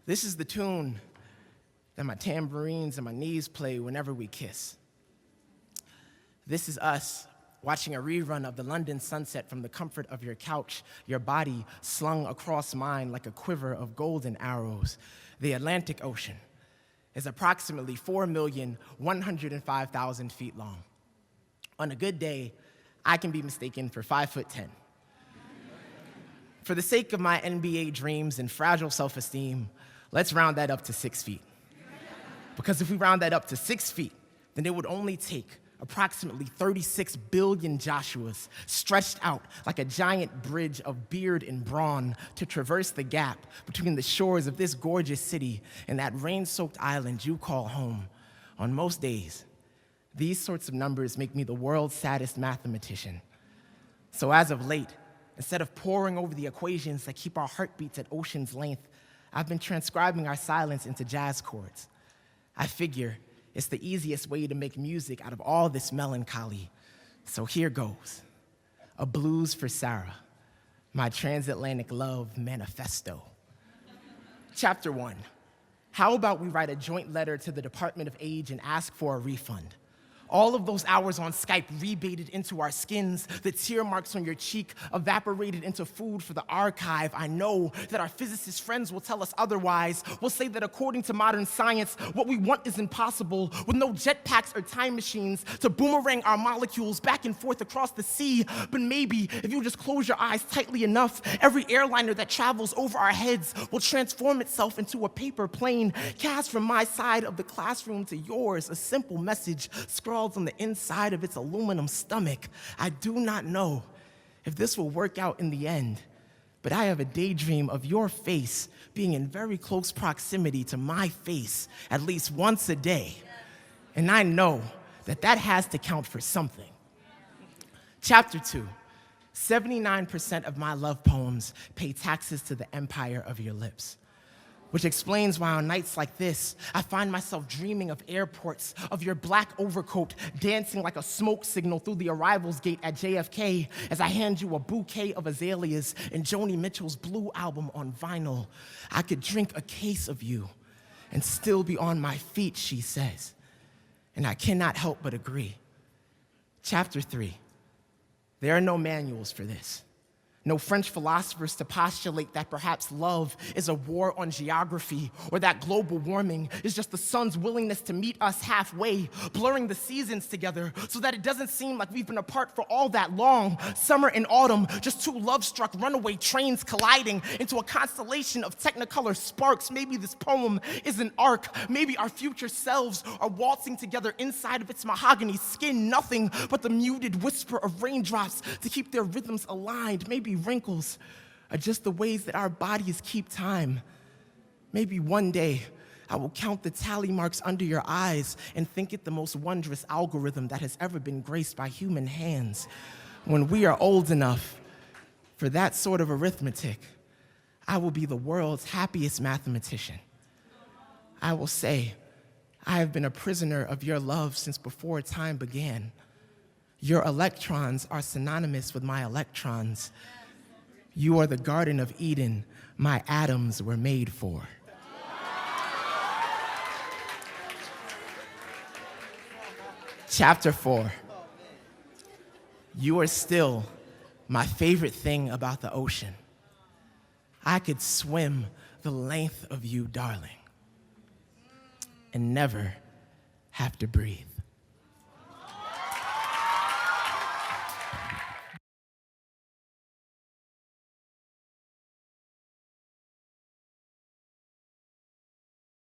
This is the tune that my tambourines and my knees play whenever we kiss. This is us watching a rerun of the London sunset from the comfort of your couch, your body slung across mine like a quiver of golden arrows. The Atlantic Ocean is approximately 4,105,000 feet long. On a good day, I can be mistaken for 5'10". For the sake of my NBA dreams and fragile self-esteem, let's round that up to 6 feet. Because if we round that up to 6 feet, then it would only take approximately 36 billion Joshuas stretched out like a giant bridge of beard and brawn to traverse the gap between the shores of this gorgeous city and that rain-soaked island you call home. On most days, these sorts of numbers make me the world's saddest mathematician. So as of late, instead of poring over the equations that keep our heartbeats at ocean's length, I've been transcribing our silence into jazz chords. I figure it's the easiest way to make music out of all this melancholy. So here goes. A blues for Sarah, my transatlantic love manifesto. Chapter 1. How about we write a joint letter to the Department of Age and ask for a refund? All of those hours on Skype rebated into our skins, the tear marks on your cheek evaporated into food for the archive. I know that our physicist friends will tell us otherwise. We'll say that according to modern science, what we want is impossible, with no jetpacks or time machines to boomerang our molecules back and forth across the sea. But maybe, if you just close your eyes tightly enough, every airliner that travels over our heads will transform itself into a paper plane, cast from my side of the classroom to yours, a simple message scrawled on the inside of its aluminum stomach. I do not know if this will work out in the end, but I have a daydream of your face being in very close proximity to my face at least once a day. And I know that that has to count for something. Chapter 2. 79% of my love poems pay taxes to the empire of your lips. Which explains why on nights like this, I find myself dreaming of airports, of your black overcoat dancing like a smoke signal through the arrivals gate at JFK as I hand you a bouquet of azaleas and Joni Mitchell's Blue album on vinyl. I could drink a case of you and still be on my feet, she says. And I cannot help but agree. Chapter 3. There are no manuals for this. No French philosophers to postulate that perhaps love is a war on geography, or that global warming is just the sun's willingness to meet us halfway, blurring the seasons together so that it doesn't seem like we've been apart for all that long. Summer and autumn, just two love-struck runaway trains colliding into a constellation of technicolor sparks. Maybe this poem is an arc. Maybe our future selves are waltzing together inside of its mahogany skin, nothing but the muted whisper of raindrops to keep their rhythms aligned. Maybe wrinkles are just the ways that our bodies keep time. Maybe one day I will count the tally marks under your eyes and think it the most wondrous algorithm that has ever been graced by human hands. When we are old enough for that sort of arithmetic, I will be the world's happiest mathematician. I will say, I have been a prisoner of your love since before time began. Your electrons are synonymous with my electrons. You are the Garden of Eden my atoms were made for. Chapter 4. You are still my favorite thing about the ocean. I could swim the length of you, darling, and never have to breathe.